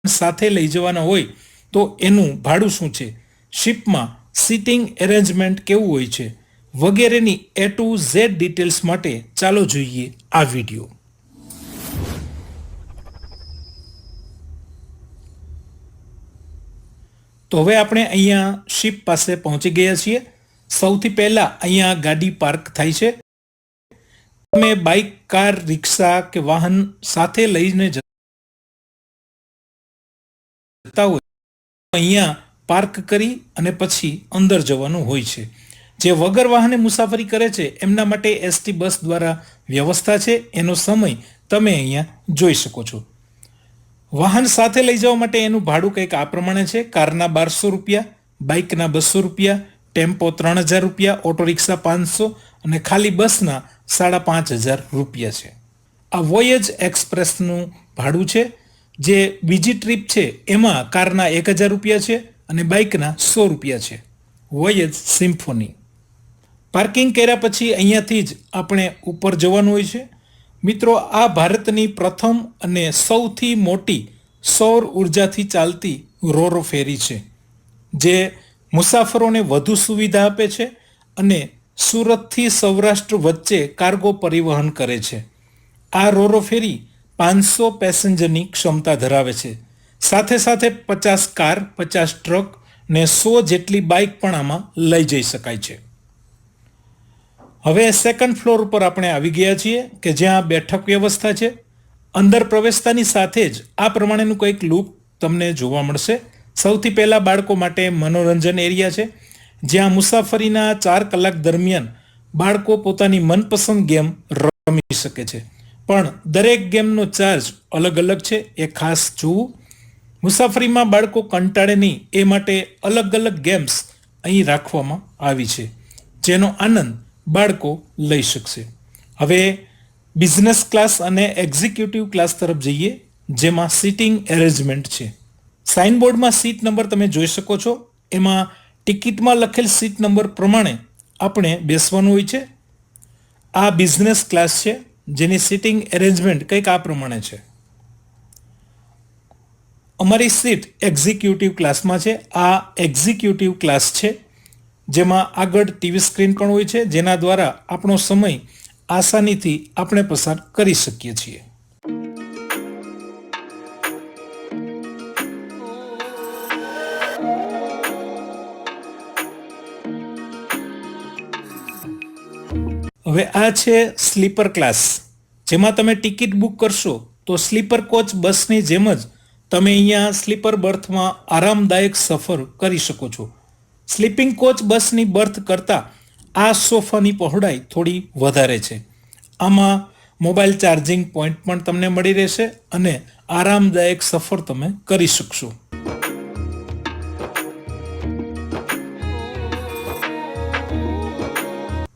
સાથે લઈ જવાના હોય તો એનું ભાડું શું છે, શિપમાં સીટિંગ એરેન્જમેન્ટ કેવું હોય છે, વગેરેની A to Z ડિટેલ્સ માટે ચાલો જોઈએ આ વિડીયો. તો હવે આપણે અહીંયા શિપ પાસે પહોંચી ગયા છીએ. સૌથી પહેલા અહીંયા ગાડી પાર્ક થાય છે. તમે બાઇક, કાર, રિક્ષા કે વાહન સાથે લઈને જતા હોય અહીંયા પાર્ક કરી અને પછી અંદર જવાનું હોય છે. જે વગર વાહને મુસાફરી કરે છે એમના માટે ST બસ દ્વારા વ્યવસ્થા છે. એનો સમય તમે અહીંયા જોઈ શકો છો. વાહન સાથે લઈ જવા માટે એનું ભાડું કંઈક આ પ્રમાણે છે. કારના 1200 રૂપિયા, બાઇકના 200 રૂપિયા, ટેમ્પો 3000 રૂપિયા, ઓટો રિક્ષા 500 અને ખાલી બસના 5500 રૂપિયા છે. આ વોયેજ એક્સપ્રેસનું ભાડું છે. જે બીજી ટ્રીપ છે એમાં કારના 1000 રૂપિયા છે અને બાઇકના 100 રૂપિયા છે. વોયેજ સિમ્ફોની. પાર્કિંગ કર્યા પછી અહીંયાથી જ આપણે ઉપર જવાનું હોય છે. મિત્રો, આ ભારતની પ્રથમ અને સૌથી મોટી સૌર ઉર્જાથી ચાલતી રોરો ફેરી છે, જે મુસાફરોને વધુ સુવિધા આપે છે અને સુરતથી સૌરાષ્ટ્ર વચ્ચે કાર્ગો પરિવહન કરે છે. આ રોરો ફેરી 500 પેસેન્જરની ક્ષમતા ધરાવે છે. સાથે સાથે 50 કાર, 50 ટ્રક ને 100 જેટલી બાઇક પણ આમાં લઈ જઈ શકાય છે. હવે સેકન્ડ ફ્લોર ઉપર આપણે આવી ગયા છીએ કે જ્યાં બેઠક વ્યવસ્થા છે. અંદર પ્રવેશતાની સાથે જ આ પ્રમાણેનું કંઈક લુક તમને જોવા મળશે. સૌથી પહેલા બાળકો માટે મનોરંજન એરિયા છે, જ્યાં મુસાફરીના 4 કલાક દરમિયાન બાળકો પોતાની મનપસંદ ગેમ રમી શકે છે. પણ દરેક ગેમનો ચાર્જ અલગ અલગ છે, એ ખાસ જોવું. મુસાફરીમાં બાળકો કંટાળે નહીં એ માટે અલગ અલગ ગેમ્સ અહીં રાખવામાં આવી છે, જેનો આનંદ બાળકો લઈ શકશે. હવે બિઝનેસ ક્લાસ અને એક્ઝિક્યુટિવ ક્લાસ તરફ જઈએ, જેમાં સીટિંગ એરેન્જમેન્ટ છે. સાઇનબોર્ડમાં સીટ નંબર તમે જોઈ શકો છો. એમાં ટિકિટમાં લખેલ સીટ નંબર પ્રમાણે આપણે બેસવાનું હોય છે. આ બિઝનેસ ક્લાસ છે, જેની સીટિંગ એરેન્જમેન્ટ કંઈક આ પ્રમાણે છે. અમારી સીટ એક્ઝિક્યુટિવ ક્લાસમાં છે. આ એક્ઝિક્યુટિવ ક્લાસ છે, જેમાં આગળ ટીવી સ્ક્રીન પણ હોય છે, જેના દ્વારા આપણો સમય આસાનીથી આપણે પસાર કરી શકીએ છીએ. હવે આ છે સ્લીપર ક્લાસ, જેમાં તમે ટિકિટ બુક કરશો તો સ્લીપર કોચ બસની જેમ જ તમે અહીંયા સ્લીપર બર્થમાં આરામદાયક સફર કરી શકો છો. સ્લીપિંગ કોચ બસની બર્થ કરતાં આ સોફાની પહોળાઈ થોડી વધારે છે. આમાં મોબાઈલ ચાર્જિંગ પોઈન્ટ પણ તમને મળી રહેશે અને આરામદાયક સફર તમે કરી શકશો.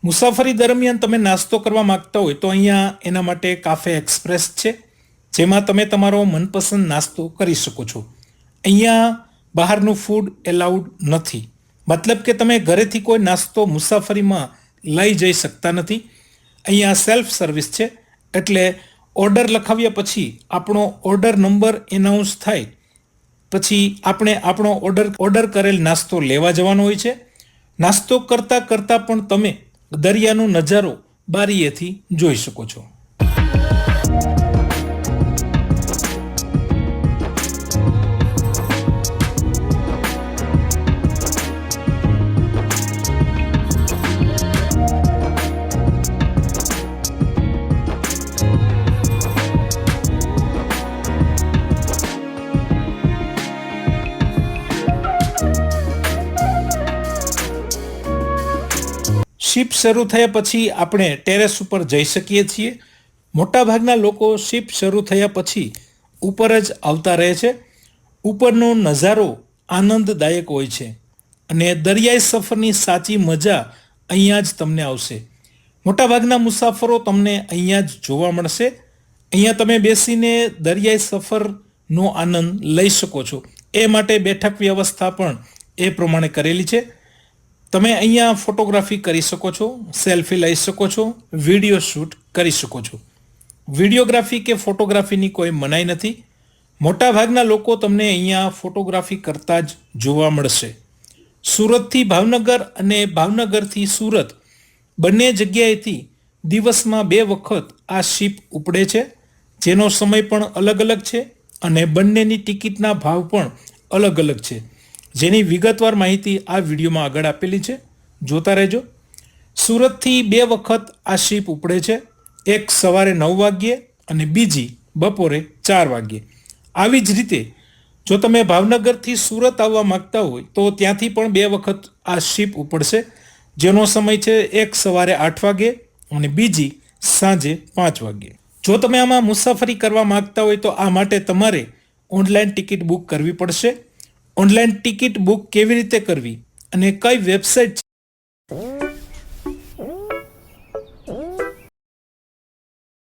મુસાફરી દરમિયાન તમે નાસ્તો કરવા માંગતા હોય તો અહીંયા એના માટે કાફે એક્સપ્રેસ છે, જેમાં તમે તમારો મનપસંદ નાસ્તો કરી શકો છો. અહીંયા બહારનું ફૂડ એલાઉડ નથી, મતલબ કે તમે ઘરેથી કોઈ નાસ્તો મુસાફરીમાં લઈ જઈ શકતા નથી. અહીંયા સેલ્ફ સર્વિસ છે, એટલે ઓર્ડર લખાવ્યા પછી આપણો ઓર્ડર નંબર એનાઉન્સ થાય પછી આપણે આપણો ઓર્ડર કરેલ નાસ્તો લેવા જવાનો હોય છે. નાસ્તો કરતાં કરતાં પણ તમે દરિયાનો નજારો બારીએથી જોઈ શકો છો. શિપ શરૂ થયા પછી આપણે ટેરેસ ઉપર જઈ શકીએ છીએ. મોટાભાગના લોકો શિપ શરૂ થયા પછી ઉપર જ આવતા રહે છે. ઉપરનો નજારો આનંદદાયક હોય છે અને દરિયાઈ સફરની સાચી મજા અહીંયા જ તમને આવશે. મોટાભાગના મુસાફરો તમને અહીંયા જ જોવા મળશે. અહીંયા તમે બેસીને દરિયાઈ સફરનો આનંદ લઈ શકો છો. એ માટે બેઠક વ્યવસ્થા પણ એ પ્રમાણે કરેલી છે. તમે અહીંયા ફોટોગ્રાફી કરી શકો છો, સેલ્ફી લઈ શકો છો, વિડીયો શૂટ કરી શકો છો. વિડીયોગ્રાફી કે ફોટોગ્રાફીની કોઈ મનાઈ નથી. મોટાભાગના લોકો તમને અહીંયા ફોટોગ્રાફી કરતા જ જોવા મળશે. સુરતથી ભાવનગર અને ભાવનગરથી સુરત બંને જગ્યાએથી દિવસમાં 2 વખત આ શિપ ઉપડે છે, જેનો સમય પણ અલગ અલગ છે અને બંનેની ટિકિટના ભાવ પણ અલગ અલગ છે, જેની વિગતવાર માહિતી આ વિડીયોમાં આગળ આપેલી છે, જોતા રહેજો. સુરતથી 2 વખત આ શિપ ઉપડે છે, એક સવારે 9 વાગ્યે અને બીજી બપોરે 4 વાગ્યે. આવી જ રીતે જો તમે ભાવનગરથી સુરત આવવા માંગતા હોય તો ત્યાંથી પણ 2 વખત આ શિપ ઉપડશે, જેનો સમય છે એક સવારે 8 વાગ્યે અને બીજી સાંજે 5 વાગ્યે. જો તમે આમાં મુસાફરી કરવા માંગતા હોય તો આ માટે તમારે ઓનલાઈન ટિકિટ બુક કરવી પડશે. ઓનલાઈન ટિકિટ બુક કેવી રીતે કરવી અને કઈ વેબસાઇટ